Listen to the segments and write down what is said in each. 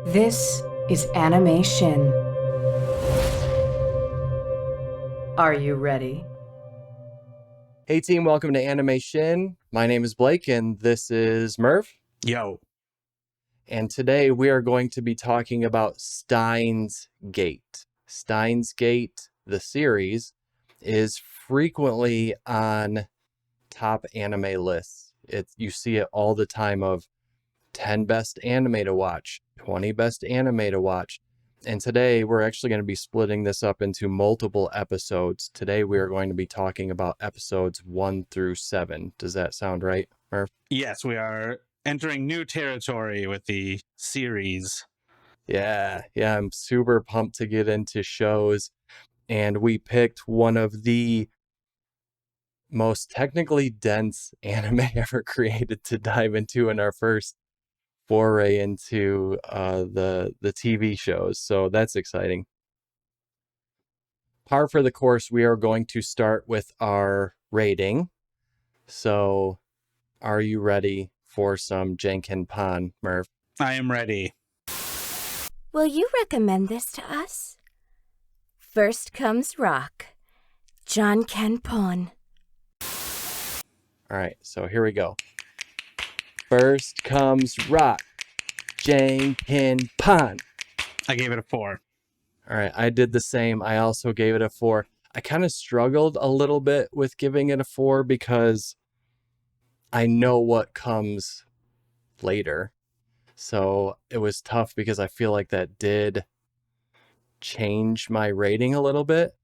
This is Animation. Are you ready? Hey team, welcome to Animation. My name is Blake and this is Merve. Yo. And today we are going to be talking about Steins Gate. Steins Gate, the series, is frequently on top anime lists. You see it all the time of 10 best anime to watch, 20 best anime to watch. And today we're actually going to be splitting this up into multiple episodes. Today we are going to be talking about episodes 1 through 7. Does that sound right, Merv? Yes, we are entering new territory with the series. Yeah, I'm super pumped to get into shows. And we picked one of the most technically dense anime ever created to dive into in our first foray into the TV shows, so that's exciting. Par for the course, we are going to start with our rating. So, are you ready for some Janken Pan, Merv? I am ready. Will you recommend this to us? First comes Rock. John Kenpon. All right, so here we go. First comes Rock. Janken Pan. I gave it a 4. All right, I did the same. I also gave it a 4. I kind of struggled a little bit with giving it a 4 because I know what comes later. So it was tough because I feel like that did change my rating a little bit.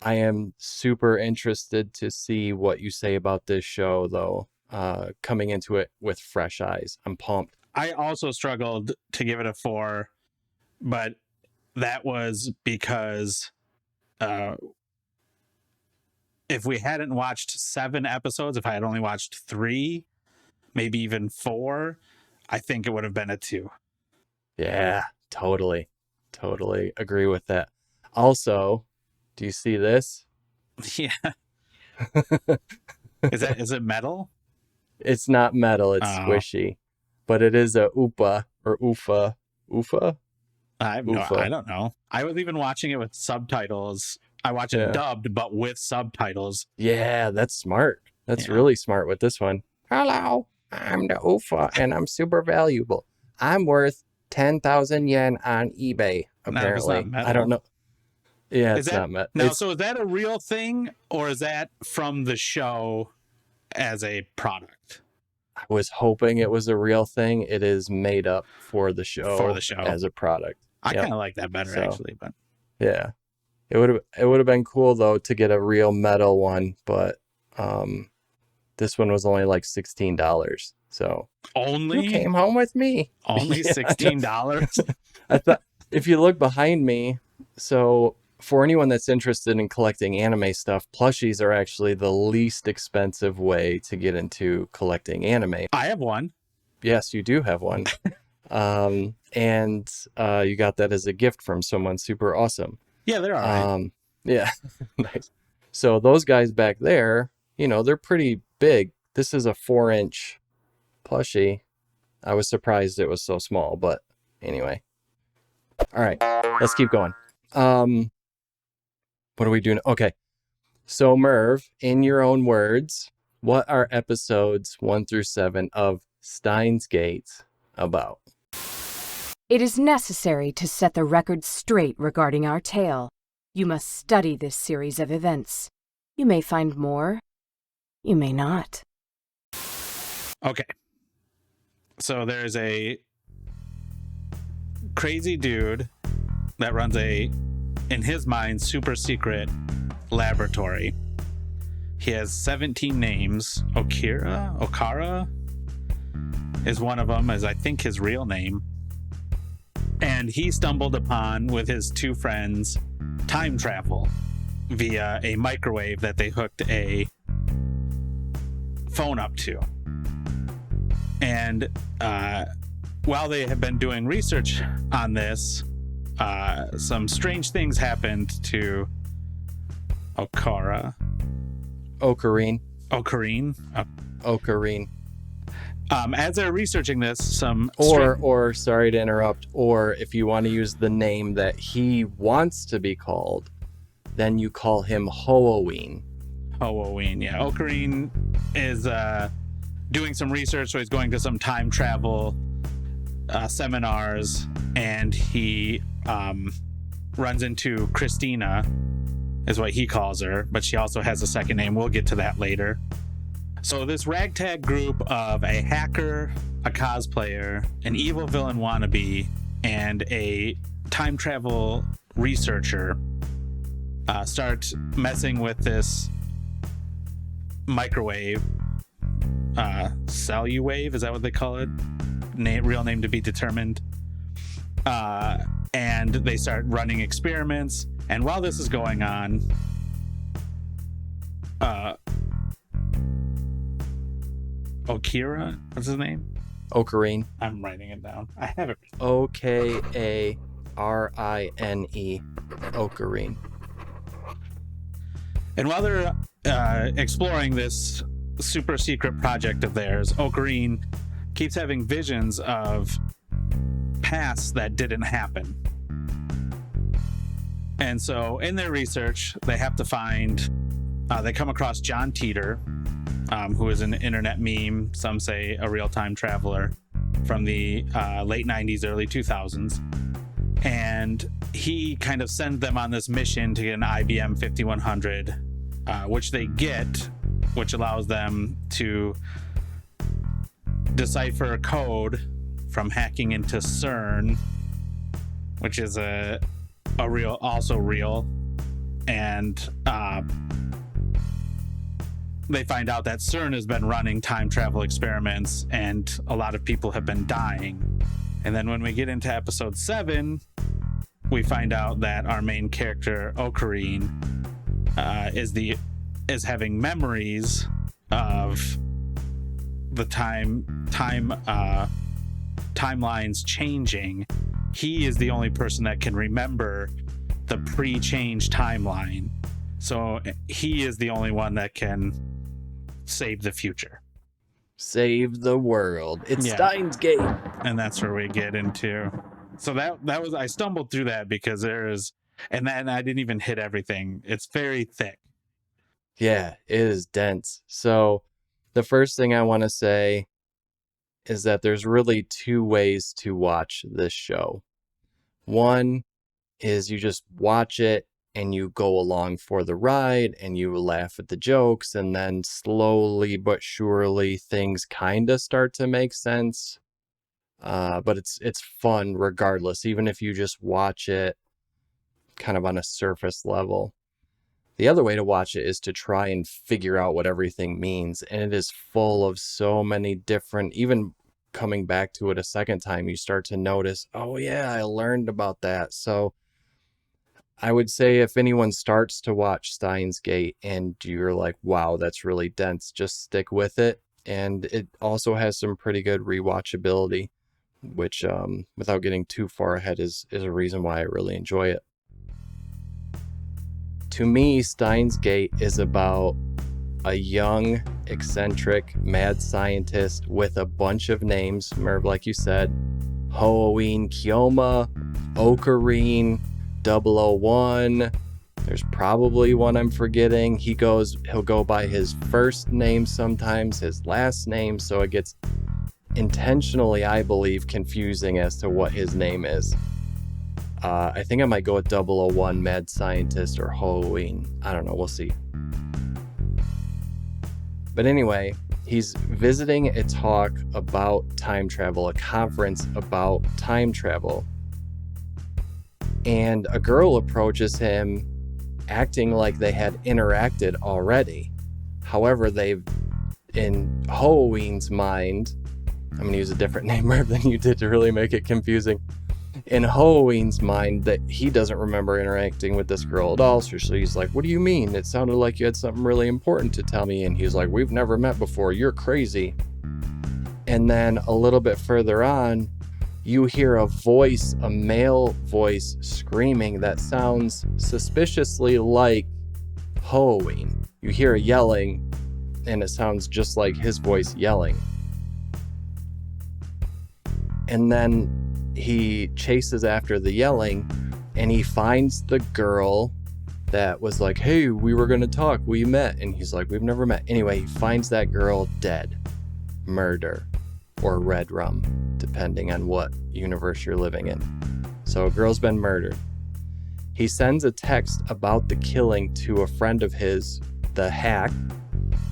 I am super interested to see what you say about this show, though, coming into it with fresh eyes. I'm pumped. I also struggled to give it a 4, but that was because if we hadn't watched 7 episodes, if I had only watched 3, maybe even 4, I think it would have been a 2. Yeah, totally agree with that. Also, do you see this? Yeah. Is it metal? It's not metal, it's squishy. But it is a Oopa or Oofa. Oofa? I don't know. I was even watching it with subtitles. I watch it dubbed, but with subtitles. Yeah, that's smart. That's really smart with this one. Hello, I'm the Oofa, and I'm super valuable. I'm worth 10,000 yen on eBay, apparently. No, I don't know. Yeah, it's not metal. No, so is that a real thing, or is that from the show as a product? I was hoping it was a real thing. It is made up for the show. As a product. I kind of like that better, actually. But yeah, it would have been cool though to get a real metal one, but this one was only like $16. So only you came home with me. Only $16. I thought if you look behind me, so for anyone that's interested in collecting anime stuff, plushies are actually the least expensive way to get into collecting anime. I have one. Yes, you do have one. And you got that as a gift from someone super awesome. Yeah, they're all right. Yeah, nice. So those guys back there, they're pretty big. This is a 4-inch plushie. I was surprised it was so small, but anyway. All right, let's keep going. What are we doing? Okay. So Merv, in your own words, what are episodes 1 through 7 of Steins Gate about? It is necessary to set the record straight regarding our tale. You must study this series of events. You may find more. You may not. Okay. So there's a crazy dude that runs in his mind, super secret laboratory. He has 17 names. Okara is one of them, as I think his real name. And he stumbled upon, with his 2 friends, time travel via a microwave that they hooked a phone up to. And while they have been doing research on this, some strange things happened to Okarine. Ocarine. Ocarine. Ocarine. As they're researching this, Or sorry to interrupt, or if you want to use the name that he wants to be called, then you call him Halloween. Halloween, yeah. Ocarine is doing some research, so he's going to some time travel seminars, and he runs into Christina, is what he calls her, but she also has a second name. We'll get to that later. So this ragtag group of a hacker, a cosplayer, an evil villain wannabe, and a time travel researcher start messing with this microwave, Celluwave, is that what they call it? Real name to be determined. And they start running experiments. And while this is going on, Okira, what's his name? Ocarine. I'm writing it down. I have it. Okarine. Ocarine. And while they're exploring this super secret project of theirs, Ocarine keeps having visions of pasts that didn't happen. And so in their research, they have to find, they come across John Teeter, who is an internet meme, some say a real time traveler from the late 90s, early 2000s. And he kind of sends them on this mission to get an IBM 5100, which they get, which allows them to decipher code from hacking into CERN, which is also real. And they find out that CERN has been running time travel experiments and a lot of people have been dying. And then when we get into episode 7, we find out that our main character, Ocarine, is having memories of the timelines changing. He is the only person that can remember the pre-change timeline. So he is the only one that can save the future. Save the world. It's Steins Gate. And that's where we get into. So that was, I stumbled through that because and then I didn't even hit everything. It's very thick. Yeah, it is dense. So the first thing I want to say is that there's really 2 ways to watch this show. One is you just watch it and you go along for the ride and you laugh at the jokes, and then slowly but surely things kind of start to make sense. But it's fun regardless, even if you just watch it kind of on a surface level. The other way to watch it is to try and figure out what everything means, and it is full of so many different, even coming back to it a second time, you start to notice, oh yeah, I learned about that. So I would say if anyone starts to watch Steins Gate and you're like, wow, that's really dense, just stick with it. And it also has some pretty good rewatchability, which without getting too far ahead is a reason why I really enjoy it. To me, Steins Gate is about a young, eccentric, mad scientist with a bunch of names. Merve, like you said, Halloween, Kyoma, Ocarine, 001. There's probably one I'm forgetting. He'll go by his first name sometimes, his last name, so it gets intentionally, I believe, confusing as to what his name is. I think I might go with 001, Mad Scientist, or Halloween. I don't know, we'll see. But anyway, he's visiting a talk about time travel, a conference about time travel. And a girl approaches him acting like they had interacted already. However, in Halloween's mind, I'm going to use a different name than you did to really make it confusing. In Halloween's mind, that he doesn't remember interacting with this girl at all. So he's like, what do you mean? It sounded like you had something really important to tell me. And he's like, we've never met before. You're crazy. And then a little bit further on, you hear a male voice screaming that sounds suspiciously like Halloween. You hear yelling, and it sounds just like his voice yelling. And then he chases after the yelling, and he finds the girl that was like, hey, we were going to talk, we met. And he's like, we've never met. Anyway, he finds that girl dead. Murder. Or red rum, depending on what universe you're living in. So a girl's been murdered. He sends a text about the killing to a friend of his, the hack,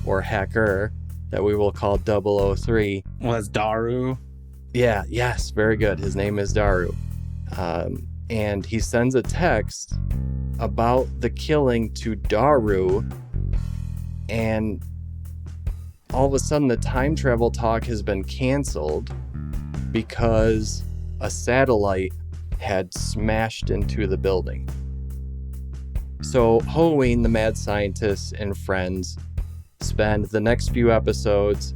or hacker, that we will call 003. Was Daru? Yeah, yes, very good. His name is Daru. And he sends a text about the killing to Daru, and all of a sudden the time travel talk has been canceled because a satellite had smashed into the building. So Halloween, the mad scientist and friends spend the next few episodes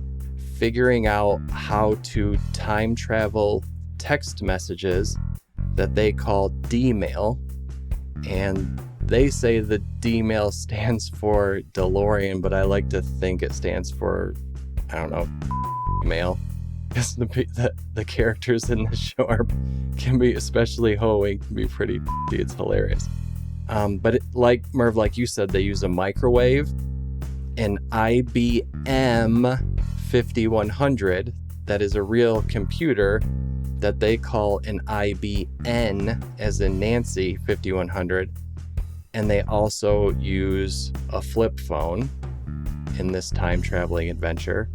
figuring out how to time travel text messages that they call D-mail. And they say the D-mail stands for DeLorean, but I like to think it stands for, I don't know, mail. Because the characters in the show can be, especially Halloween, can be pretty, it's hilarious. But like Merve, like you said, they use a microwave, an IBM 5100, that is a real computer that they call an IBN, as in Nancy 5100. And they also use a flip phone in this time traveling adventure.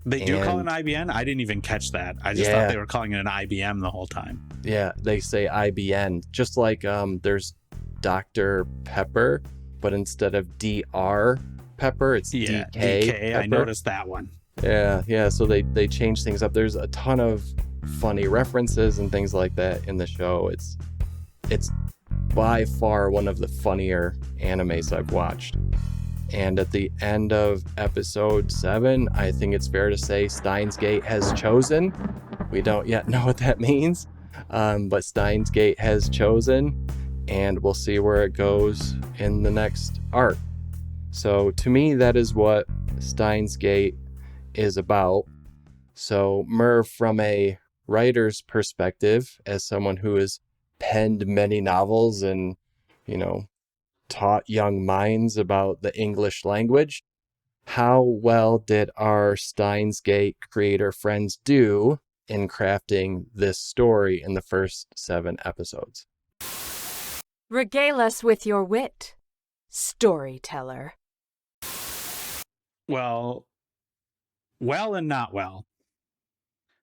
They do call it an IBN? I didn't even catch that. I just thought they were calling it an IBM the whole time. Yeah, they say IBN. Just like there's Dr. Pepper, but instead of DR Pepper, it's DK. DK. Pepper. I noticed that one. Yeah. So they change things up. There's a ton of funny references and things like that in the show. It's by far one of the funnier animes I've watched. And at the end of episode 7, I think it's fair to say Steins Gate has chosen. We don't yet know what that means, but Steins Gate has chosen, and we'll see where it goes in the next arc. So to me, that is what Steins Gate is about. So Merve, from a writer's perspective, as someone who has penned many novels and, taught young minds about the English language, how well did our Steins Gate creator friends do in crafting this story in the first 7 episodes? Regale us with your wit, storyteller. Well and not well.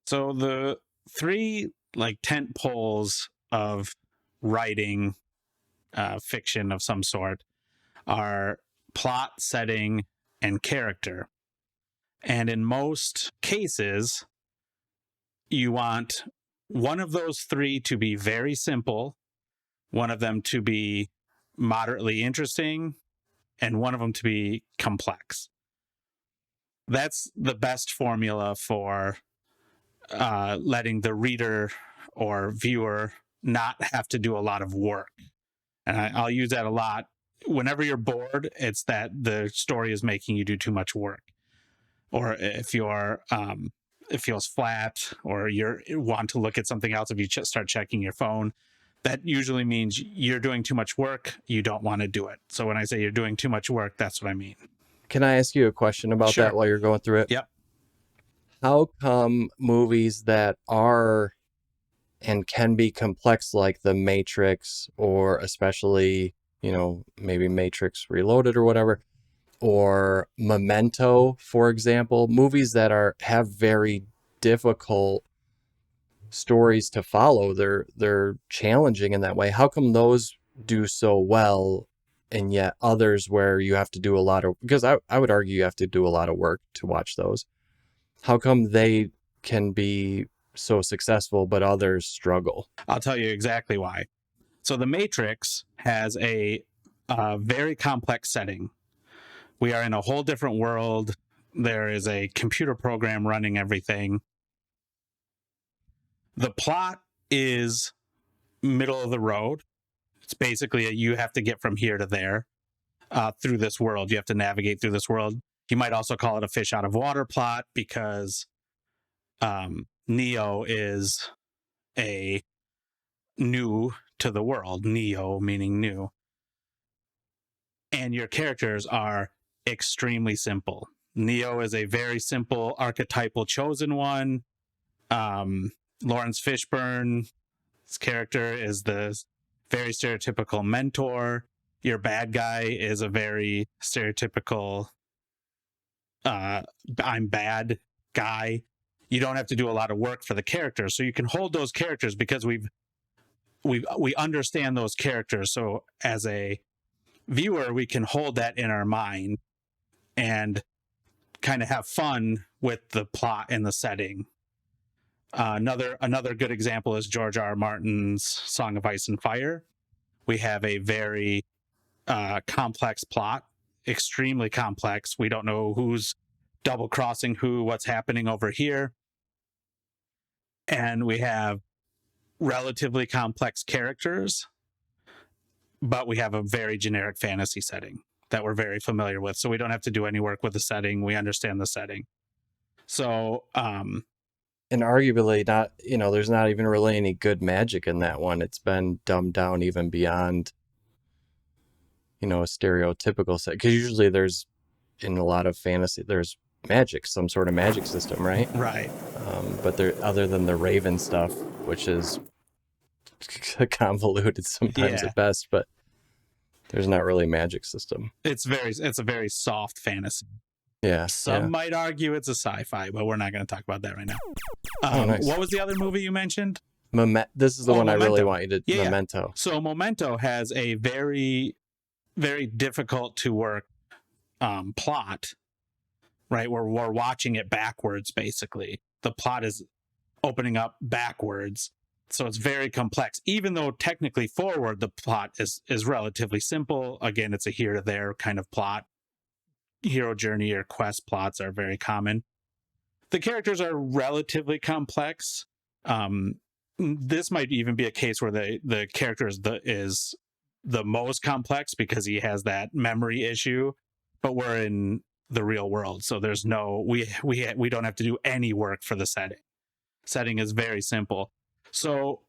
So the 3 tent poles of writing fiction of some sort are plot, setting, and character. And in most cases, you want one of those 3 to be very simple, one of them to be moderately interesting, and one of them to be complex. That's the best formula for letting the reader or viewer not have to do a lot of work. And I'll use that a lot. Whenever you're bored, it's that the story is making you do too much work. Or if you're it feels flat, or you want to look at something else, if you start checking your phone, that usually means you're doing too much work. You don't want to do it. So when I say you're doing too much work, that's what I mean. Can I ask you a question about that while you're going through it? Yep. How come movies that are and can be complex, like The Matrix, or especially, maybe Matrix Reloaded or whatever, or Memento, for example, movies that have very difficult stories to follow, they're challenging in that way. How come those do so well, and yet others where you have to do a lot of, because I would argue you have to do a lot of work to watch those. How come they can be so successful, but others struggle? I'll tell you exactly why. So The Matrix has a very complex setting. We are in a whole different world. There is a computer program running everything. The plot is middle of the road. It's basically you have to get from here to there through this world. You have to navigate through this world. You might also call it a fish out of water plot, because Neo is a new to the world, neo meaning new. And your characters are extremely simple. Neo is a very simple archetypal chosen one. Lawrence Fishburne's character is the very stereotypical mentor. Your bad guy is a very stereotypical I'm bad guy. You don't have to do a lot of work for the characters, so you can hold those characters because we understand those characters. So as a viewer, we can hold that in our mind and kind of have fun with the plot and the setting. Another good example is George R. R. Martin's Song of Ice and Fire. We have a very complex plot, extremely complex. We don't know who's double crossing who, what's happening over here. And we have relatively complex characters, but we have a very generic fantasy setting that we're very familiar with. So we don't have to do any work with the setting. We understand the setting. So, and arguably not, there's not even really any good magic in that one. It's been dumbed down even beyond, a stereotypical set. Because usually there's, in a lot of fantasy, there's magic, some sort of magic system, right? Right. But there, other than the Raven stuff, which is convoluted sometimes at best, but there's not really a magic system. It's a very soft fantasy. Yeah. Some might argue it's a sci-fi, but we're not going to talk about that right now. Nice. What was the other movie you mentioned? This is the one Memento. I really want you to. Yeah. Memento. So Memento has a very, very difficult to work plot, right? Where we're watching it backwards, basically. The plot is opening up backwards. So it's very complex, even though technically forward, the plot is relatively simple. Again, it's a here to there kind of plot. Hero journey or quest plots are very common. The characters are relatively complex. This might even be a case where the character is the most complex because he has that memory issue, but we're in the real world, so there's no we don't have to do any work for the setting. Setting is very simple. So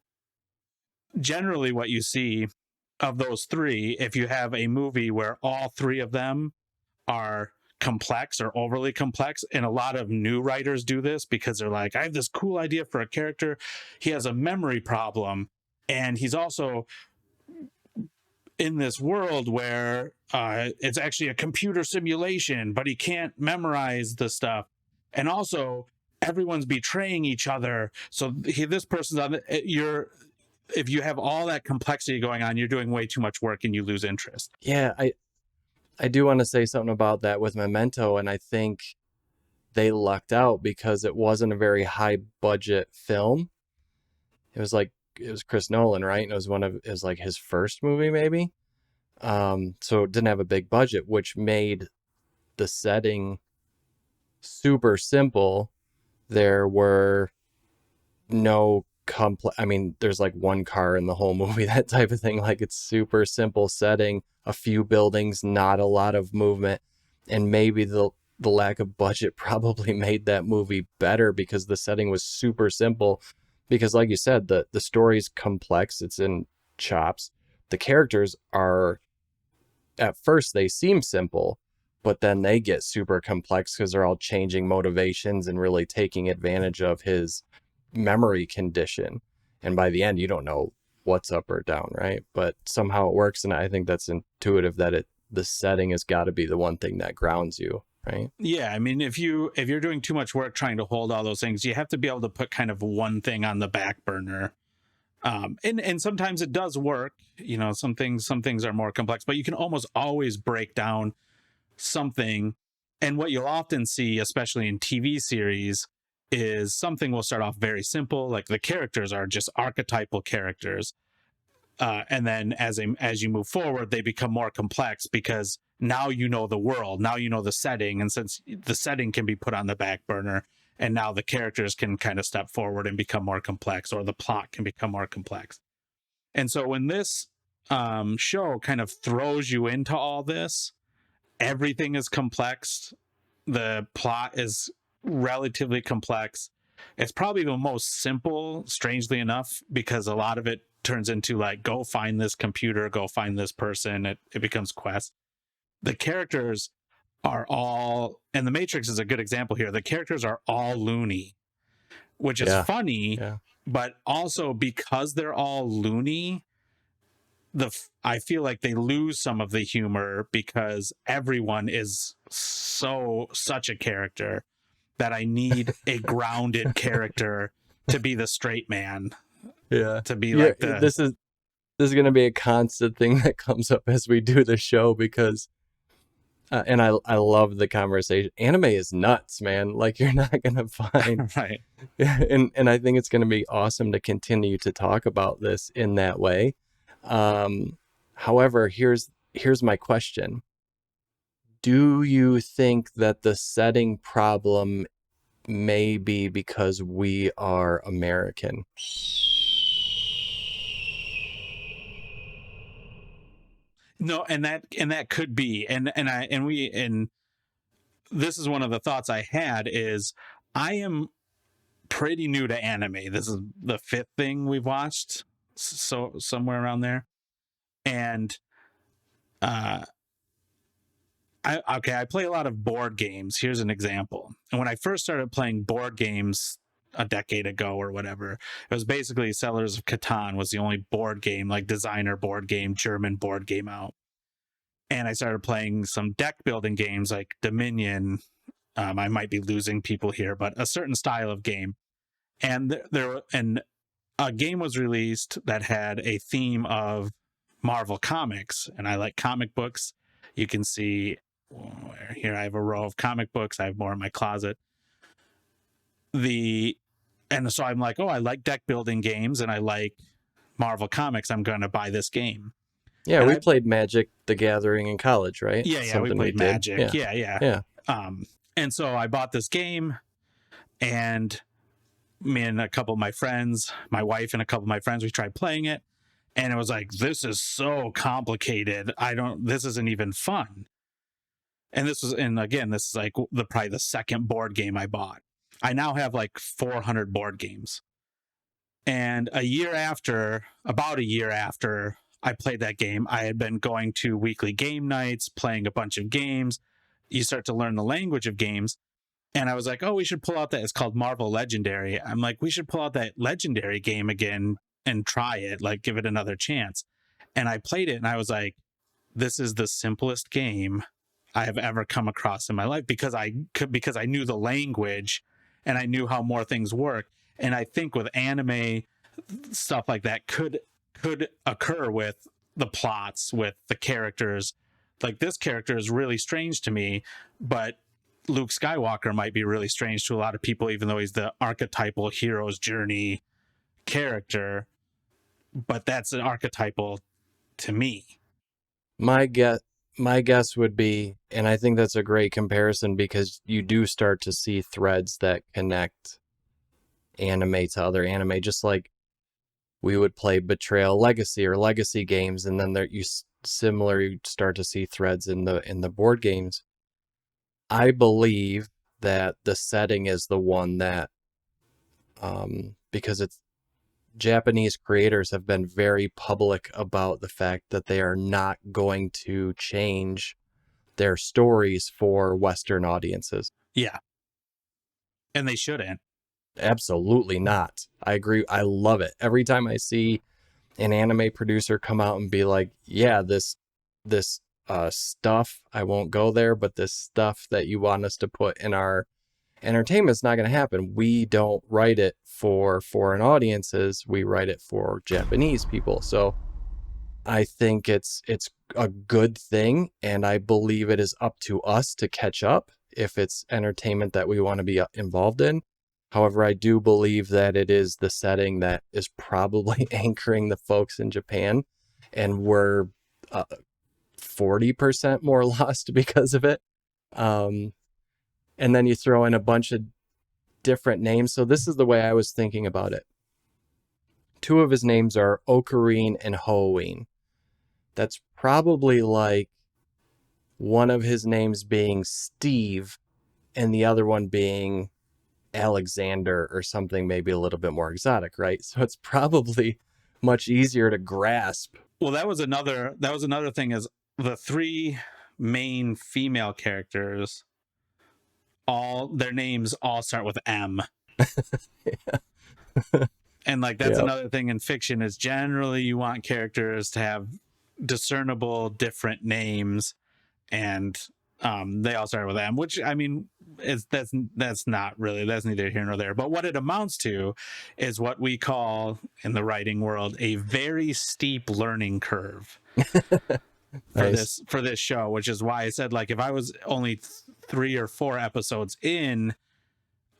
generally what you see of those three, if you have a movie where all three of them are complex or overly complex, and a lot of new writers do this because they're like, I have this cool idea for a character. He has a memory problem, and he's also in this world where it's actually a computer simulation, but he can't memorize the stuff. And also, everyone's betraying each other. So this person's on if you have all that complexity going on, you're doing way too much work and you lose interest. Yeah, I do want to say something about that with Memento, and I think they lucked out because it wasn't a very high budget film. It was Chris Nolan, right? And it was like his first movie, maybe. So it didn't have a big budget, which made the setting super simple. There were no there's like one car in the whole movie, that type of thing. Like, it's super simple setting, a few buildings, not a lot of movement. And maybe the lack of budget probably made that movie better because the setting was super simple. Because like you said, the story's complex. It's in chops. The characters are, at first they seem simple, but then they get super complex because they're all changing motivations and really taking advantage of his memory condition. And by the end, you don't know what's up or down, right? But somehow it works, and I think that's intuitive that the setting has got to be the one thing that grounds you, right? Yeah, I mean, if you're doing too much work trying to hold all those things, you have to be able to put kind of one thing on the back burner. And sometimes it does work. Some things are more complex, but you can almost always break down something. And what you'll often see, especially in TV series, is something will start off very simple, like the characters are just archetypal characters, and then as you move forward, they become more complex because now you know the world, now you know the setting, and since the setting can be put on the back burner, and now the characters can kind of step forward and become more complex, or the plot can become more complex. And so when this show kind of throws you into all this, everything is complex, the plot is relatively complex, It's probably the most simple, strangely enough, because a lot of it turns into like, go find this computer, go find this person. It becomes quest. The characters are all, and the Matrix is a good example here. The characters are all loony, which is funny, but also because they're all loony, I feel like they lose some of the humor because everyone is such a character that I need a grounded character to be the straight man. Yeah. To be like the... This is going to be a constant thing that comes up as we do the show because, and I love the conversation. Anime is nuts, man. Like you're not going to find... Right. And I think it's going to be awesome to continue to talk about this in that way. However, here's my question. Do you think that the setting problem may be because we are American? No, and that could be, and this is one of the thoughts I had is I am pretty new to anime. This is the 5th thing we've watched, so somewhere around there, and I play a lot of board games. Here's an example. And when I first started playing board games a decade ago or whatever, it was basically Settlers of Catan was the only board game, like designer board game, German board game out. And I started playing some deck building games like Dominion. I might be losing people here, but a certain style of game. And a game was released that had a theme of Marvel Comics, and I like comic books. You can see here I have a row of comic books. I have more in my closet. And so I'm like, oh, I like deck building games and I like Marvel Comics. I'm going to buy this game. Yeah, and we played Magic the Gathering in college, right? Yeah, we played Magic. Yeah. And so I bought this game, and me and a couple of my friends, my wife and a couple of my friends, we tried playing it, and it was like, this is so complicated. This isn't even fun. And this is like probably the second board game I bought. I now have like 400 board games. And about a year after I played that game, I had been going to weekly game nights, playing a bunch of games. You start to learn the language of games. And I was like, oh, we should pull out that. It's called Marvel Legendary. I'm like, we should pull out that Legendary game again and try it, like give it another chance. And I played it and I was like, this is the simplest game I have ever come across in my life because I knew the language and I knew how more things work. And I think with anime, stuff like that could occur with the plots, with the characters. Like this character is really strange to me, but Luke Skywalker might be really strange to a lot of people, even though he's the archetypal hero's journey character. But that's an archetypal to me. My guess would be, and I think that's a great comparison because you do start to see threads that connect anime to other anime, just like we would play Betrayal Legacy or Legacy games, and then you start to see threads in the board games. I believe that the setting is the one that, because it's Japanese creators have been very public about the fact that they are not going to change their stories for Western audiences. Yeah. And they shouldn't. Absolutely not. I agree. I love it. Every time I see an anime producer come out and be like, yeah, this stuff, I won't go there, but this stuff that you want us to put in our entertainment is not going to happen. We don't write it for foreign audiences. We write it for Japanese people. So I think it's a good thing, and I believe it is up to us to catch up if it's entertainment that we want to be involved in. However, I do believe that it is the setting that is probably anchoring the folks in Japan, and we're 40% more lost because of it. And then you throw in a bunch of different names. So this is the way I was thinking about it. 2 of his names are Ocarine and Hoenn. That's probably like one of his names being Steve and the other one being Alexander or something maybe a little bit more exotic, right? So it's probably much easier to grasp. Well, that was another thing, is the three main female characters, all their names all start with M. And like that's another thing in fiction, is generally you want characters to have discernible different names, and they all start with M, which I mean that's neither here nor there. But what it amounts to is what we call in the writing world a very steep learning curve. Nice. for this show, which is why I said, like, if I was only 3 or 4 episodes in,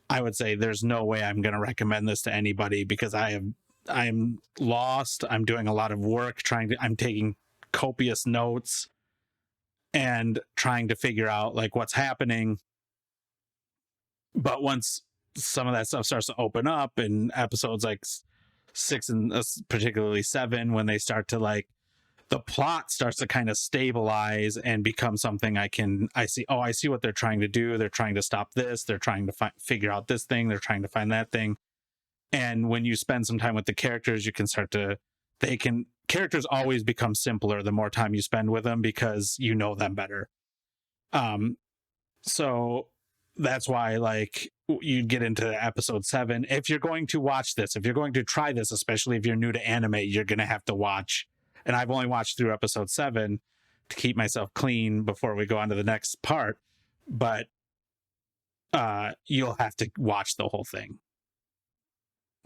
I would say there's no way I'm going to recommend this to anybody, because I'm lost. I'm doing a lot of work I'm taking copious notes and trying to figure out like what's happening. But once some of that stuff starts to open up in episodes like 6 and particularly 7, when they start to like, the plot starts to kind of stabilize and become something I see what they're trying to do. They're trying to stop this. They're trying to figure out this thing. They're trying to find that thing. And when you spend some time with the characters, you can characters always become simpler the more time you spend with them, because you know them better. So that's why, like, you get into episode 7. If you're going to watch this, if you're going to try this, especially if you're new to anime, you're going to have to watch. And I've only watched through episode 7 to keep myself clean before we go on to the next part. But you'll have to watch the whole thing.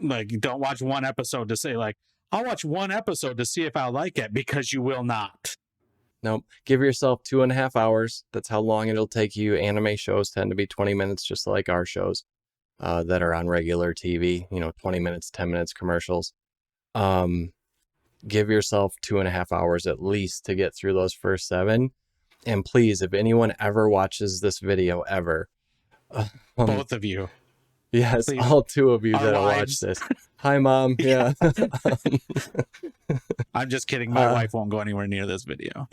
Like, don't watch one episode to say, like, I'll watch one episode to see if I'll like it, because you will not. Nope. Give yourself 2.5 hours. That's how long it'll take you. Anime shows tend to be 20 minutes, just like our shows that are on regular TV. 20 minutes, 10 minutes commercials. Give yourself 2.5 hours at least to get through those first 7. And please, if anyone ever watches this video ever, both of you. Yes, please. All 2 of you Our that'll wives. watch this. Hi, Mom. Yeah. I'm just kidding. My wife won't go anywhere near this video.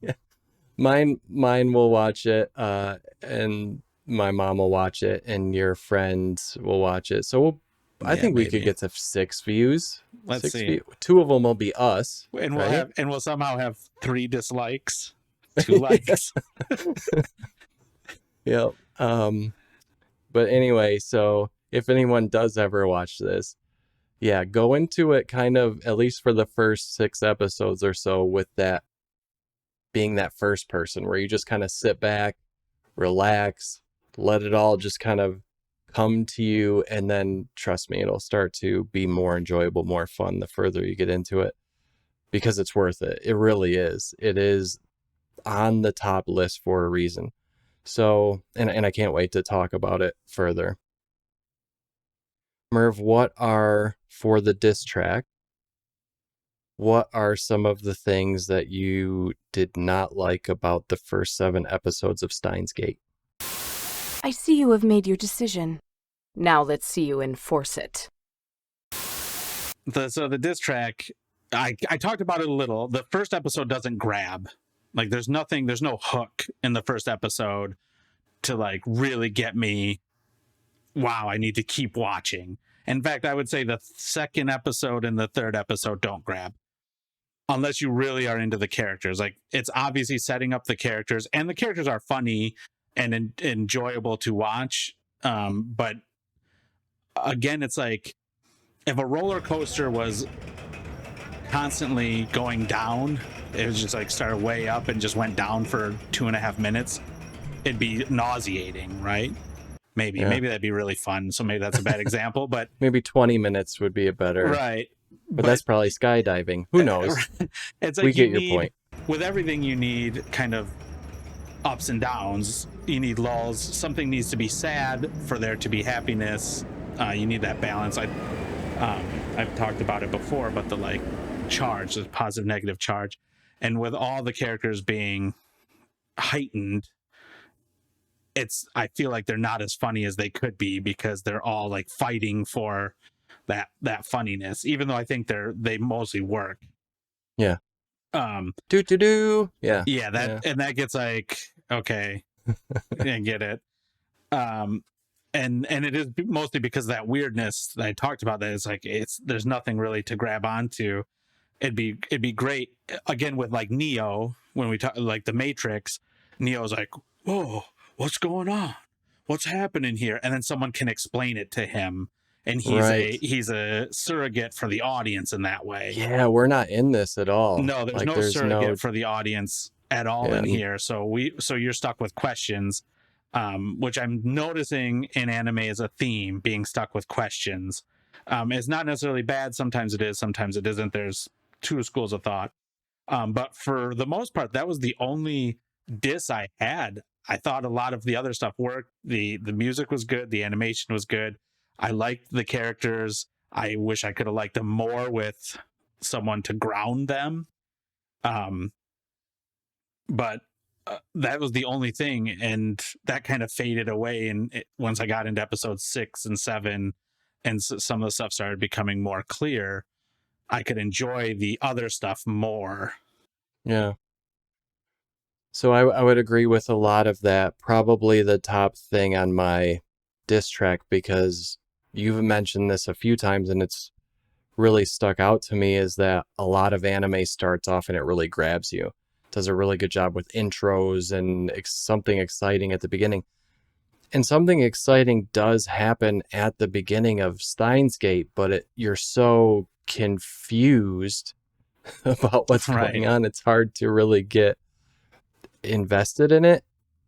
Yeah. Mine will watch it, and my mom will watch it, and your friends will watch it. So I think we could get to 6 views. Let's see. 2 of them will be us, and right? we'll somehow have 3 dislikes, 2 likes. Yep. But anyway, so if anyone does ever watch this, yeah, go into it kind of, at least for the first 6 episodes or so, with that being that first person where you just kind of sit back, relax, let it all just kind of come to you, and then trust me, it'll start to be more enjoyable, more fun the further you get into it, because it's worth it. It really is. It is on the top list for a reason. So, and I can't wait to talk about it further. Merv, for the diss track, what are some of the things that you did not like about the first 7 episodes of Steins Gate? I see you have made your decision. Now let's see you enforce it. So the diss track, I talked about it a little. The first episode doesn't grab. Like, there's no hook in the first episode to like really get me, wow, I need to keep watching. In fact, I would say the second episode and the third episode don't grab, unless you really are into the characters. Like, it's obviously setting up the characters, and the characters are funny and enjoyable to watch. But again, it's like, if a roller coaster was constantly going down, it was just like started way up and just went down for 2.5 minutes, it'd be nauseating, right? Maybe that'd be really fun. So maybe that's a bad example, but maybe 20 minutes would be a better, right? But that's probably skydiving. Who knows? It's like, we get your point. With everything, you need kind of ups and downs. You need lulls. Something needs to be sad for there to be happiness. You need that balance. I've talked about it before, but the like charge, the positive negative charge, and with all the characters being heightened, I feel like they're not as funny as they could be, because they're all like fighting for that funniness, even though I think they mostly work. Yeah. Yeah. Yeah. And that gets like, okay, I get it. and it is mostly because of that weirdness that I talked about, that it's like there's nothing really to grab onto. It'd be great again with like Neo, when we talk like the Matrix. Neo's like, whoa, what's going on? What's happening here? And then someone can explain it to him, and he's a surrogate for the audience in that way. Yeah, we're not in this at all. No, there's like, no surrogate for the audience at all in here. So you're stuck with questions, which I'm noticing in anime as a theme, being stuck with questions. It's not necessarily bad. Sometimes it is, sometimes it isn't. There's two schools of thought. But for the most part, that was the only diss I had. I thought a lot of the other stuff worked. The music was good. The animation was good. I liked the characters. I wish I could have liked them more with someone to ground them. But that was the only thing. And that kind of faded away. And once I got into episodes 6 and 7, and some of the stuff started becoming more clear, I could enjoy the other stuff more. Yeah. So I would agree with a lot of that. Probably the top thing on my diss track, because you've mentioned this a few times and it's really stuck out to me, is that a lot of anime starts off and it really grabs you. It does a really good job with intros and something exciting at the beginning. And something exciting does happen at the beginning of Steins Gate, but you're so confused about what's going on. It's hard to really get invested in it.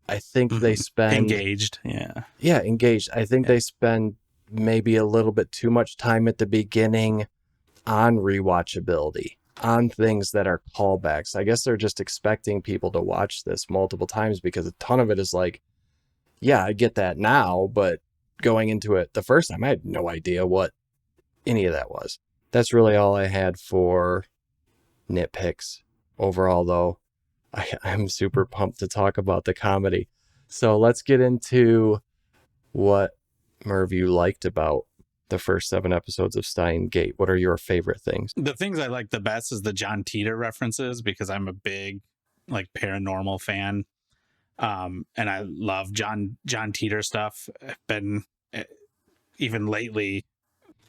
I think they spend engaged. Engaged. I think they spend maybe a little bit too much time at the beginning on rewatchability, on things that are callbacks. I guess they're just expecting people to watch this multiple times, because a ton of it is like, yeah, I get that now, but going into it the first time, I had no idea what any of that was. That's really all I had for nitpicks. Overall, though, I'm super pumped to talk about the comedy. So let's get into what, Merve, you liked about the first 7 episodes of Steins Gate. What are your favorite things? The things I like the best is the John Titor references, because I'm a big like paranormal fan. And I love John Titor stuff. I've been even lately.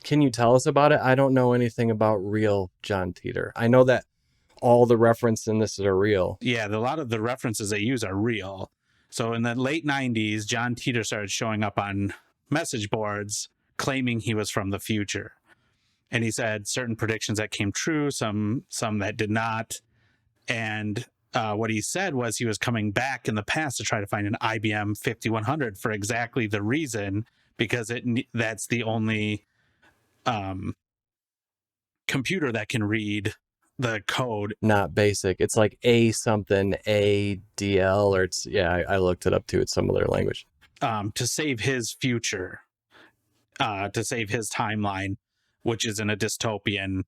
Can you tell us about it? I don't know anything about real John Titor. I know that all the references in this are real. Yeah, a lot of the references they use are real. So in the late 90s, John Titor started showing up on message boards claiming he was from the future. And he said certain predictions that came true, some that did not. And what he said was he was coming back in the past to try to find an IBM 5100 for exactly the reason, because that's the only computer that can read the code. Not basic. It's like A something, ADL, or it's, I looked it up too. It's some other language. To save his future, to save his timeline, which is in a dystopian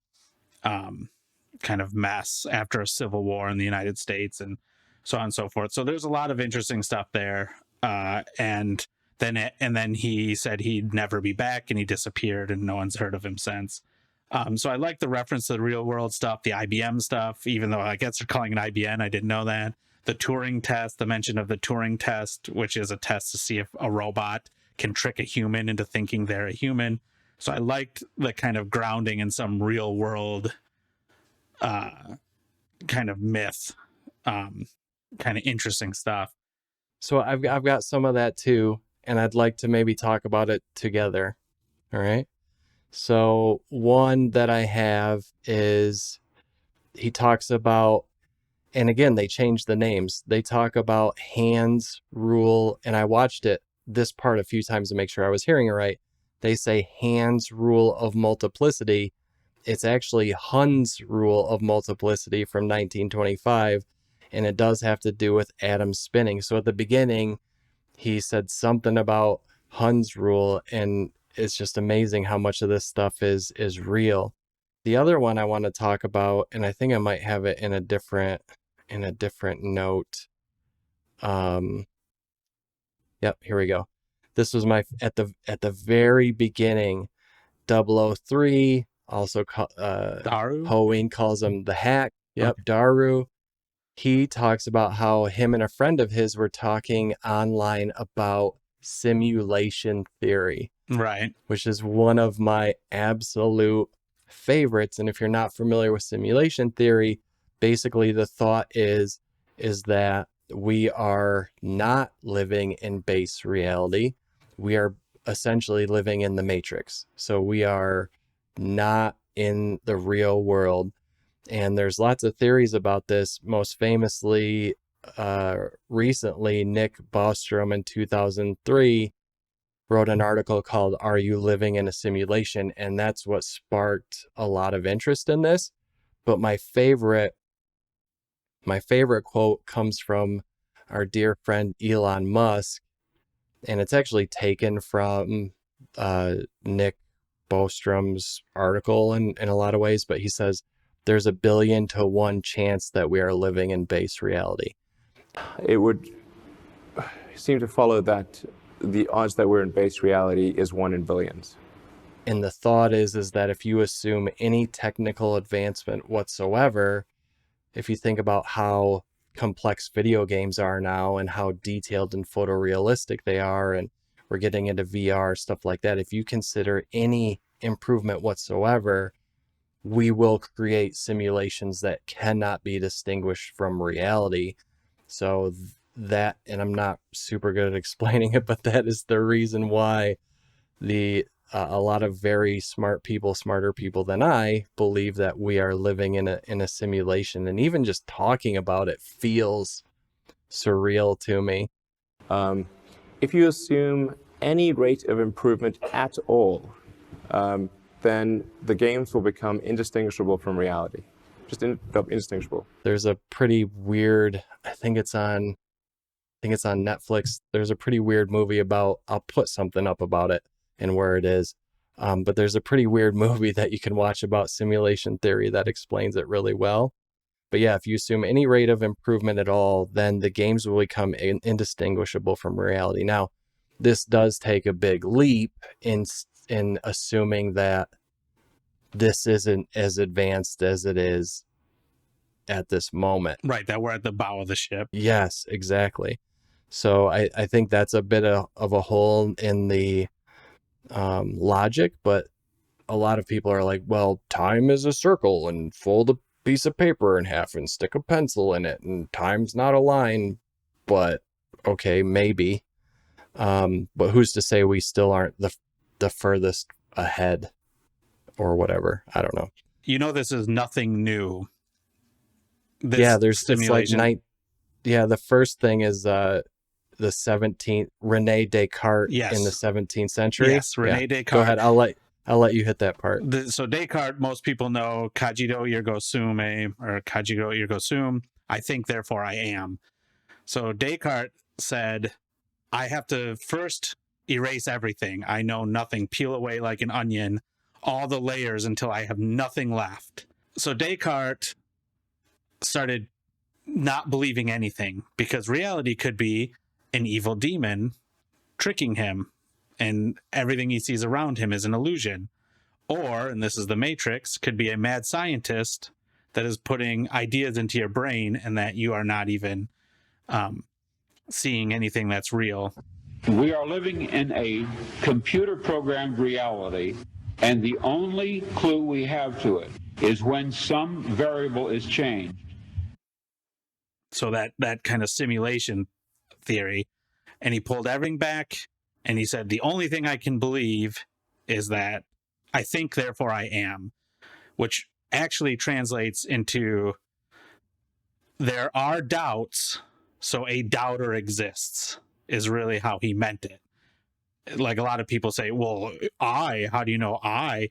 kind of mess after a civil war in the United States, and so on and so forth. So there's a lot of interesting stuff there. And then he said he'd never be back, and he disappeared, and no one's heard of him since. So I like the reference to the real world stuff, the IBM stuff, even though I guess they're calling it IBM. I didn't know that. The Turing test, the mention of the Turing test, which is a test to see if a robot can trick a human into thinking they're a human. So I liked the kind of grounding in some real world kind of myth, kind of interesting stuff. So I've got some of that too, and I'd like to maybe talk about it together. All right. So one that I have is, he talks about, and again, they changed the names. They talk about Hand's rule, and I watched this part a few times to make sure I was hearing it right. They say Hand's rule of multiplicity. It's actually Hund's rule of multiplicity from 1925, and it does have to do with atoms spinning. So at the beginning, he said something about Hund's rule, and it's just amazing how much of this stuff is real. The other one I want to talk about, and I think I might have it in a different note. Yep, here we go. This was my at the very beginning, 003, also Daru? Hoenn calls him the hack. Yep, okay. Daru. He talks about how him and a friend of his were talking online about simulation theory, Right. which is one of my absolute favorites. And if you're not familiar with simulation theory, basically the thought is that we are not living in base reality. We are essentially living in the Matrix. So we are not in the real world. And there's lots of theories about this. Most famously, recently, Nick Bostrom in 2003 wrote an article called "Are You Living in a Simulation?" And that's what sparked a lot of interest in this. But my favorite quote comes from our dear friend Elon Musk, and it's actually taken from Nick Bostrom's article in a lot of ways, but he says, "There's a 1,000,000,000 to 1 chance that we are living in base reality." It would seem to follow that the odds that we're in base reality is 1 in billions. And the thought is that if you assume any technical advancement whatsoever, if you think about how complex video games are now and how detailed and photorealistic they are, and we're getting into VR, stuff like that, if you consider any improvement whatsoever, we will create simulations that cannot be distinguished from reality. So that, and I'm not super good at explaining it, but that is the reason why a lot of very smart people, smarter people than I, believe that we are living in a simulation. And even just talking about it feels surreal to me. If you assume any rate of improvement at all, then the games will become indistinguishable from reality. Indistinguishable. There's a pretty weird, I think it's on Netflix. There's a pretty weird movie about, I'll put something up about it and where it is. But there's a pretty weird movie that you can watch about simulation theory that explains it really well. But yeah, if you assume any rate of improvement at all, then the games will become indistinguishable from reality. Now, this does take a big leap in assuming that this isn't as advanced as it is at this moment. Right, that we're at the bow of the ship. Yes, exactly. So I think that's a bit of a hole in the logic, but a lot of people are like, well, time is a circle, and fold a piece of paper in half and stick a pencil in it, and time's not a line. But okay, maybe. But who's to say we still aren't the furthest ahead or whatever? I don't know. You know, this is nothing new. It's like the first thing is the 17th Rene Descartes in the 17th century. Yes, Rene Descartes. Go ahead. I'll let you hit that part. So Descartes, most people know Kajido ergo sum, or Kajido ergo sum. I think, therefore I am. So Descartes said, I have to first erase everything. I know nothing. Peel away like an onion, all the layers until I have nothing left. So Descartes started not believing anything, because reality could be an evil demon tricking him, and everything he sees around him is an illusion. Or, and this is the Matrix, could be a mad scientist that is putting ideas into your brain and that you are not even seeing anything that's real. We are living in a computer-programmed reality, and the only clue we have to it is when some variable is changed. So that kind of simulation theory. And he pulled everything back, and he said, the only thing I can believe is that I think, therefore I am, which actually translates into there are doubts, so a doubter exists, is really how he meant it. Like a lot of people say, well, how do you know I?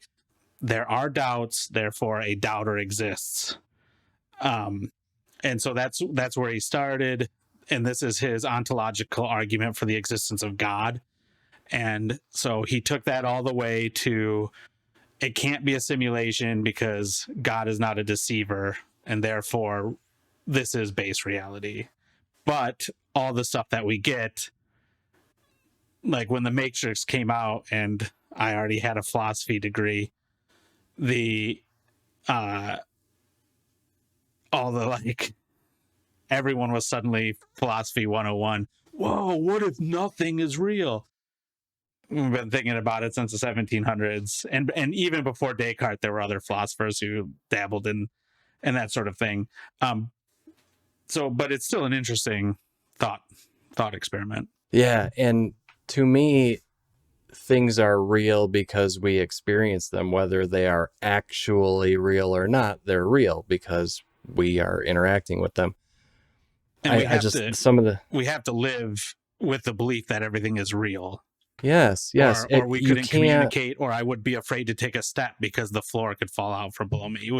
There are doubts, therefore a doubter exists. And so that's where he started. And this is his ontological argument for the existence of God. And so he took that all the way to, it can't be a simulation because God is not a deceiver, and therefore this is base reality. But all the stuff that we get, like when the Matrix came out, and I already had a philosophy degree, everyone was suddenly philosophy 101. whoa, what if nothing is real? We've been thinking about it since the 1700s, and even before Descartes, there were other philosophers who dabbled in that sort of thing. But it's still an interesting thought experiment. Yeah, and to me, things are real because we experience them, whether they are actually real or not. They're real because we are interacting with them. And we have to live with the belief that everything is real. Yes. Or we couldn't communicate, or I would be afraid to take a step because the floor could fall out from below me.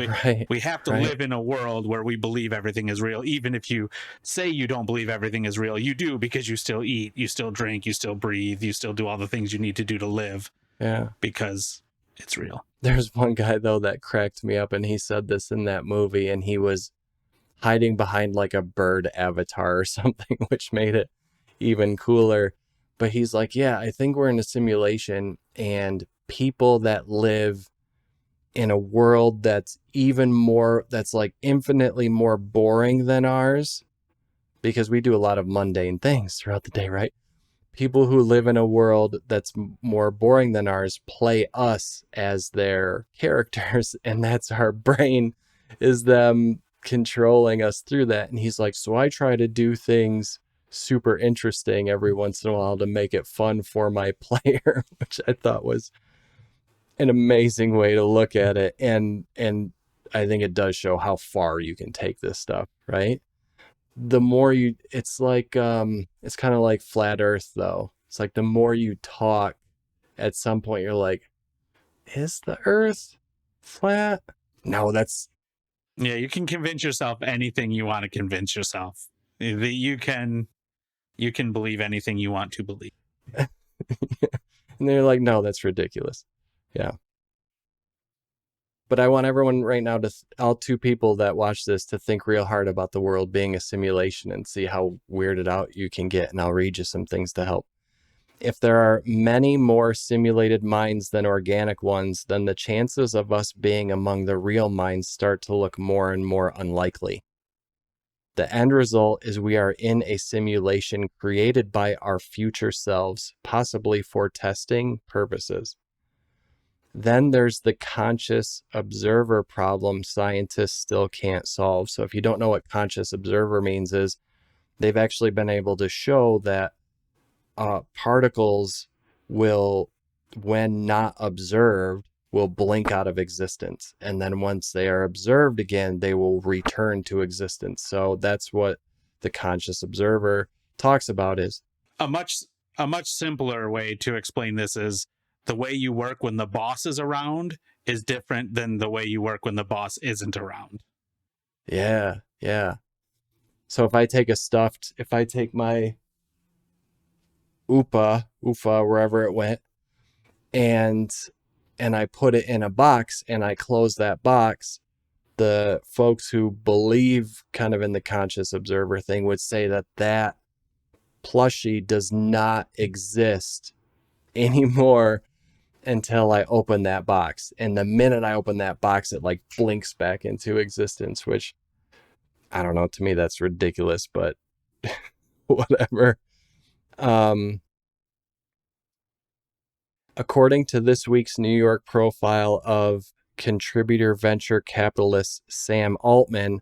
We have to live in a world where we believe everything is real. Even if you say you don't believe everything is real, you do, because you still eat, you still drink, you still breathe, you still do all the things you need to do to live. Yeah. Because it's real. There's one guy, though, that cracked me up, and he said this in that movie, and he was hiding behind like a bird avatar or something, which made it even cooler. But he's like, yeah, I think we're in a simulation, and people that live in a world that's like infinitely more boring than ours, because we do a lot of mundane things throughout the day, right? People who live in a world that's more boring than ours play us as their characters, and that's our brain is them controlling us through that. And he's like, so I try to do things super interesting every once in a while to make it fun for my player, which I thought was an amazing way to look at it. And I think it does show how far you can take this stuff, right? The more it's like, it's kind of like flat earth though. It's like the more you talk, at some point you're like, is the earth flat? No, yeah, you can convince yourself anything you want to convince yourself. You can believe anything you want to believe. And they're like, no, that's ridiculous. Yeah. But I want everyone right now all two people that watch this to think real hard about the world being a simulation and see how weirded out you can get. And I'll read you some things to help. If there are many more simulated minds than organic ones, then the chances of us being among the real minds start to look more and more unlikely. The end result is we are in a simulation created by our future selves, possibly for testing purposes. Then there's the conscious observer problem scientists still can't solve. So if you don't know what conscious observer means, is they've actually been able to show that particles will, when not observed, will blink out of existence. And then once they are observed again, they will return to existence. So that's what the conscious observer talks about. Is a much simpler way to explain this is the way you work when the boss is around is different than the way you work when the boss isn't around. Yeah. So if I take my Upa, wherever it went, and I put it in a box and I close that box, the folks who believe kind of in the conscious observer thing would say that plushie does not exist anymore until I open that box. And the minute I open that box, it like blinks back into existence, which I don't know, to me that's ridiculous, but whatever. According to this week's New York profile of contributor venture capitalist Sam Altman,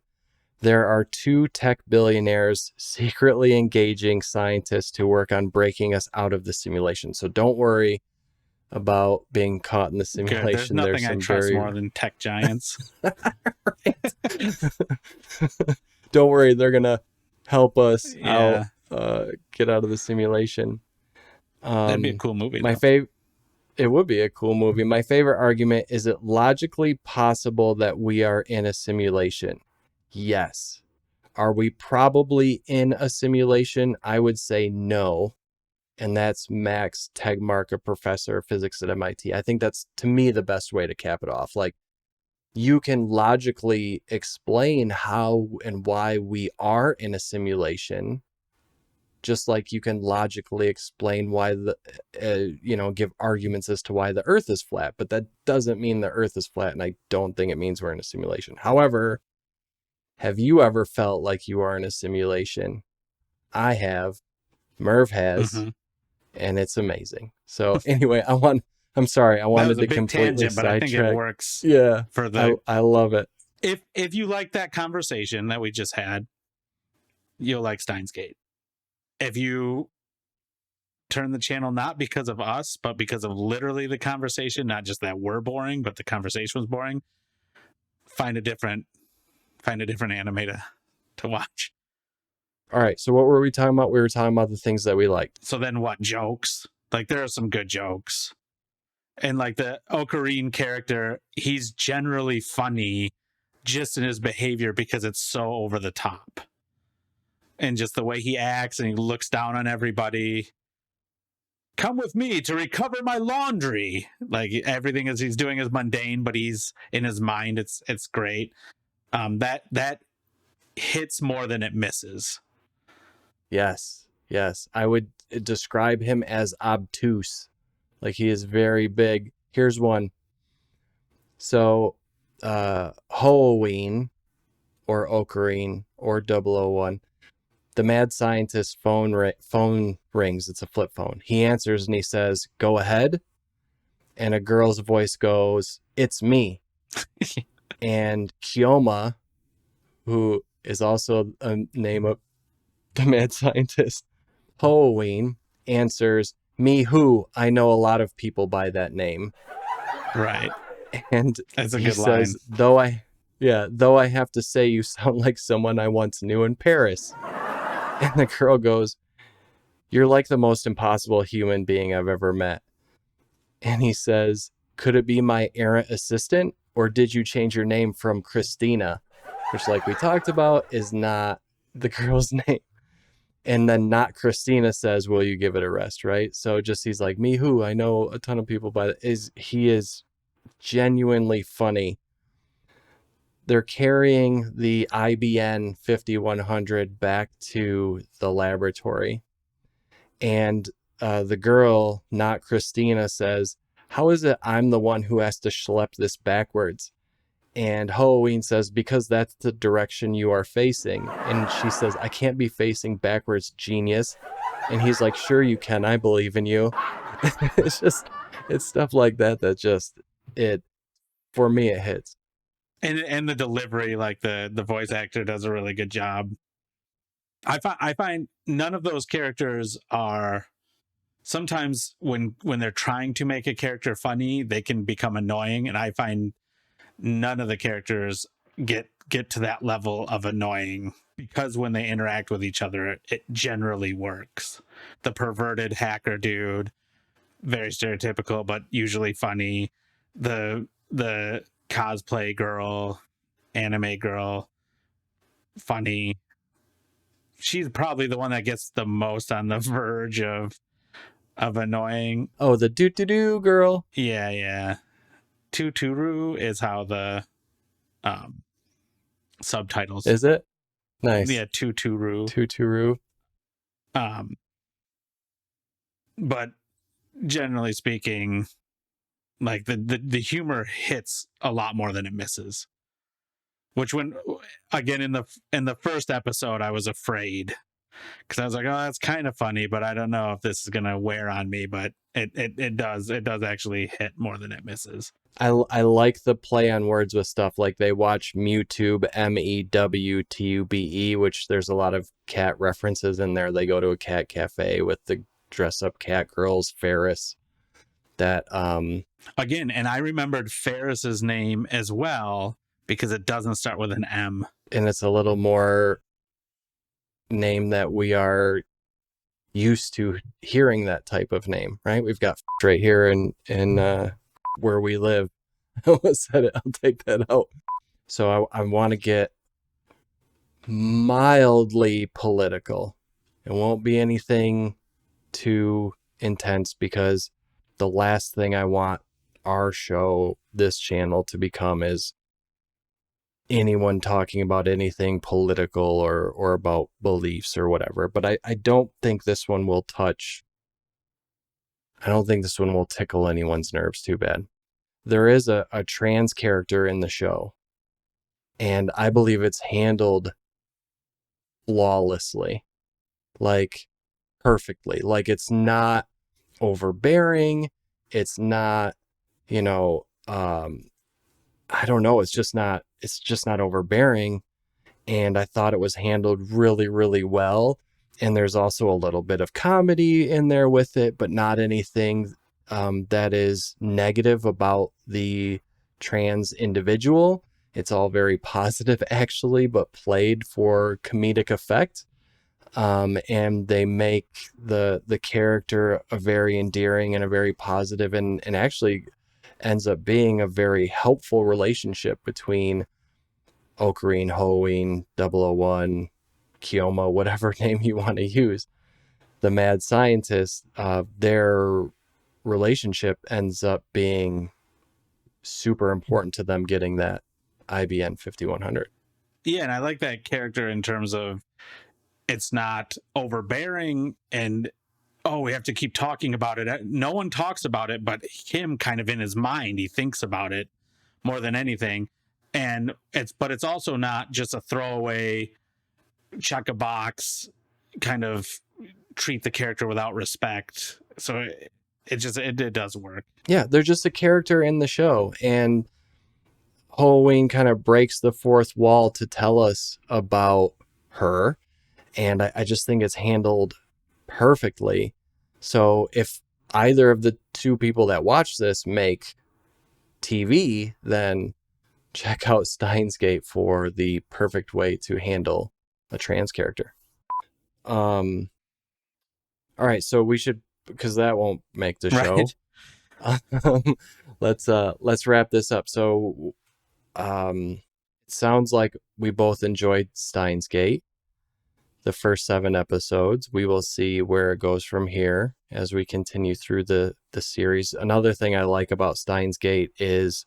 there are 2 tech billionaires secretly engaging scientists to work on breaking us out of the simulation. So don't worry about being caught in the simulation. Good. There's nothing I trust more than tech giants. Don't worry, they're gonna help us out, get out of the simulation. That'd be a cool movie. It would be a cool movie. My favorite argument is it logically possible that we are in a simulation? Yes. Are we probably in a simulation? I would say no. And that's Max Tegmark, a professor of physics at MIT. I think that's, to me, the best way to cap it off. Like, you can logically explain how and why we are in a simulation, just like you can logically explain why give arguments as to why the Earth is flat. But that doesn't mean the Earth is flat, and I don't think it means we're in a simulation. However, have you ever felt like you are in a simulation? I have. Merve has, Mhm. and it's amazing. So anyway, I'm sorry, I That was wanted a to big completely tangent, but I think it sidetrack. works Yeah, for the. I love it. If you like that conversation that we just had, you'll like Steins Gate. If you turn the channel not because of us, but because of literally the conversation, not just that we're boring, but the conversation was boring, find a different anime to watch. All right, so what were we talking about? We were talking about the things that we liked. So then what? Jokes? Like, there are some good jokes. And like the Ocarine character, he's generally funny just in his behavior because it's so over the top. And just the way he acts and he looks down on everybody. Come with me to recover my laundry. Like, everything as he's doing is mundane, but he's in his mind. It's great. That hits more than it misses. Yes. I would describe him as obtuse. Like, he is very big. Here's one. So, Halloween or Ocarine or 001, the mad scientist's phone rings. It's a flip phone. He answers and he says, "Go ahead." And a girl's voice goes, "It's me." And Kiyoma, who is also a name of the mad scientist, Halloween, answers, "Me who? I know a lot of people by that name." Right. And That's a he good says, line. though I have to say you sound like someone I once knew in Paris. And the girl goes, "You're like the most impossible human being I've ever met." And he says, "Could it be my errant assistant? Or did you change your name from Christina?" Which, like we talked about, is not the girl's name. And then not Christina says, "Will you give it a rest?" Right? So just he's like, "Me who? I know a ton of people by that." He is genuinely funny. They're carrying the IBN 5100 back to the laboratory. And the girl, not Christina, says, "How is it I'm the one who has to schlep this backwards?" And Halloween says, "Because that's the direction you are facing." And she says, "I can't be facing backwards, genius." And he's like, "Sure you can. I believe in you." It's stuff like that just, for me, it hits. And the delivery, like the voice actor does a really good job. I find none of those characters are, sometimes when they're trying to make a character funny, they can become annoying, and I find none of the characters get to that level of annoying, because when they interact with each other, it generally works. The perverted hacker dude, very stereotypical but usually funny. The cosplay girl, anime girl, funny. She's probably the one that gets the most on the verge of annoying. Oh, the doo-doo-doo girl. Yeah. Tuturu is how the subtitles. Is it? Nice. Yeah, Tuturu. Tuturu. But generally speaking, like the humor hits a lot more than it misses. Which, when again in the first episode, I was afraid, because I was like, "Oh, that's kind of funny, but I don't know if this is gonna wear on me." But it does actually hit more than it misses. I like the play on words with stuff like they watch Mewtube, MEWTUBE, which there's a lot of cat references in there. They go to a cat cafe with the dress up cat girls, Ferris. That again, and I remembered Ferris's name as well because it doesn't start with an M, and it's a little more name that we are used to hearing, that type of name, right? We've got right here in where we live. I almost said it. I'll take that out. So I want to get mildly political. It won't be anything too intense, because the last thing I want our show, this channel, to become is anyone talking about anything political or about beliefs or whatever. But I don't think this one will tickle anyone's nerves too bad. There is a trans character in the show, and I believe it's handled flawlessly. Like, perfectly. Like, it's not overbearing. It's not, you know, I don't know. It's just not overbearing. And I thought it was handled really, really well. And there's also a little bit of comedy in there with it, but not anything that is negative about the trans individual. It's all very positive, actually, but played for comedic effect. And they make the character a very endearing and a very positive and actually ends up being a very helpful relationship between Ocarine, Hoenn, 001, Kiyoma, whatever name you want to use, the mad scientist. Their relationship ends up being super important to them getting that IBN 5100. Yeah, and I like that character in terms of it's not overbearing and, oh, we have to keep talking about it. No one talks about it, but him kind of in his mind, he thinks about it more than anything. And it's also not just a throwaway, check a box, kind of treat the character without respect. So it does work. Yeah, they're just a character in the show. And Hoenn kind of breaks the fourth wall to tell us about her. And I just think it's handled perfectly. So if either of the two people that watch this make TV, then check out Steins Gate for the perfect way to handle a trans character. All right, so we should, because that won't make the show. Right. Let's wrap this up. So it sounds like we both enjoyed Steins Gate. The first 7 episodes. We will see where it goes from here as we continue through the series. Another thing I like about Steins Gate is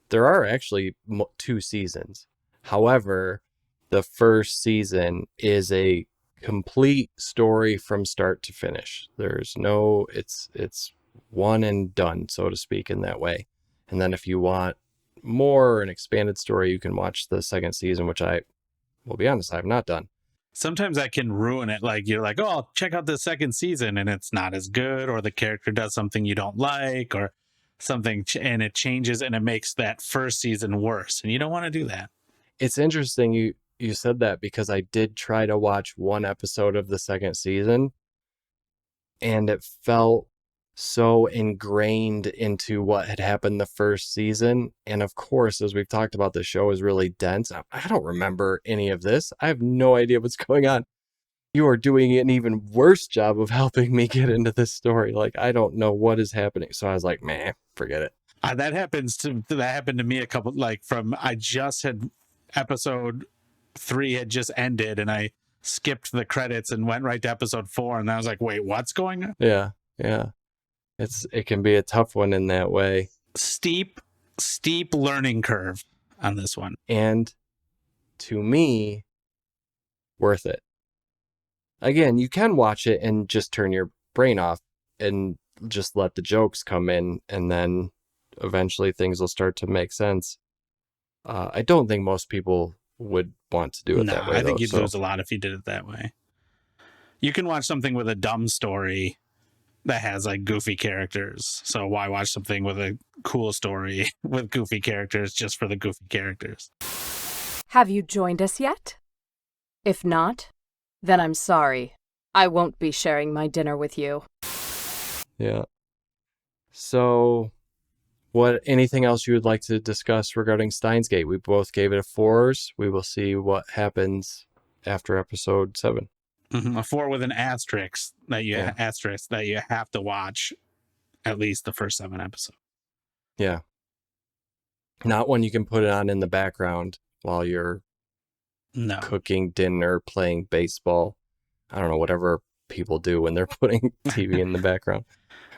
there are actually 2 seasons. However, the first season is a complete story from start to finish. There's no, it's one and done, so to speak, in that way. And then if you want more, an expanded story, you can watch the second season, which I will be honest, I have not done. Sometimes that can ruin it. Like you're like, oh, I'll check out the second season and it's not as good, or the character does something you don't like, or something and it changes and it makes that first season worse. And you don't want to do that. It's interesting you said that, because I did try to watch 1 episode of the second season and it felt so ingrained into what had happened the first season. And of course, as we've talked about, the show is really dense. I don't remember any of this. I have no idea what's going on. You are doing an even worse job of helping me get into this story. Like, I don't know what is happening. So I was like, man, forget it. That happened to me a couple, like I just had episode 3 had just ended and I skipped the credits and went right to episode 4. And I was like, wait, what's going on? Yeah. It can be a tough one in that way. Steep learning curve on this one. And to me, worth it. Again, you can watch it and just turn your brain off and just let the jokes come in, and then eventually things will start to make sense. I don't think most people would want to do it that way. I think you'd lose a lot if you did it that way. You can watch something with a dumb story that has like goofy characters. So why watch something with a cool story with goofy characters just for the goofy characters? Have you joined us yet? If not, then I'm sorry. I won't be sharing my dinner with you. Yeah. So, anything else you would like to discuss regarding Steins Gate? We both gave it a 4s. We will see what happens after episode 7. Mm-hmm. A 4 with an asterisk that you have to watch at least the first 7 episodes. Yeah. Not one you can put it on in the background while you're cooking dinner, playing baseball. I don't know, whatever people do when they're putting TV in the background.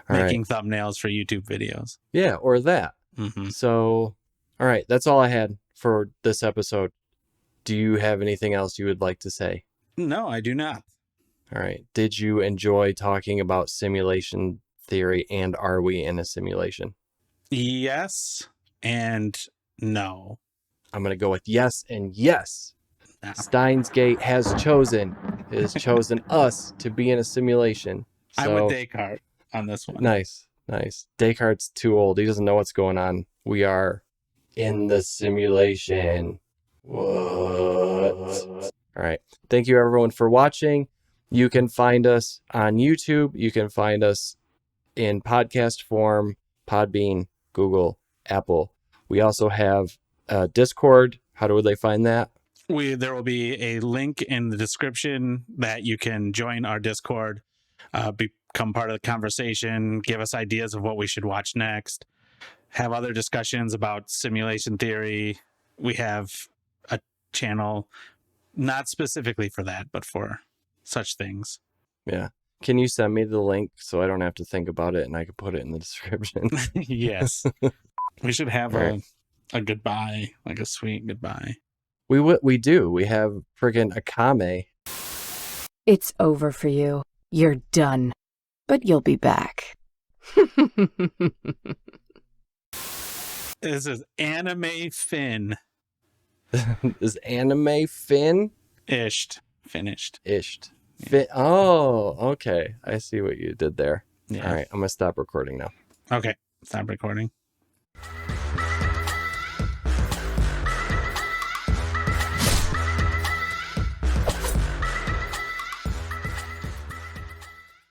Making thumbnails for YouTube videos. Yeah, or that. Mm-hmm. So, all right, that's all I had for this episode. Do you have anything else you would like to say? No, I do not. All right. Did you enjoy talking about simulation theory, and are we in a simulation? Yes and no. I'm going to go with yes and yes. now. Steins Gate has chosen us to be in a simulation. So, I'm with Descartes on this one. Nice. Descartes' too old. He doesn't know what's going on. We are in the simulation. What? All right. Thank you, everyone, for watching. You can find us on YouTube. You can find us in podcast form, Podbean, Google, Apple. We also have Discord. How do they find that? There will be a link in the description that you can join our Discord, become part of the conversation, give us ideas of what we should watch next, have other discussions about simulation theory. We have a channel not specifically for that, but for such things. Yeah. Can you send me the link so I don't have to think about it and I can put it in the description? Yes. We should have Right. a goodbye, like a sweet goodbye. We do. We have friggin' Akame. It's over for you. You're done. But you'll be back. This is Anime Fin. Is anime Finn? Finished. Ished. Fin. Oh, okay. I see what you did there. Yeah. All right. I'm going to stop recording now. Okay. Stop recording.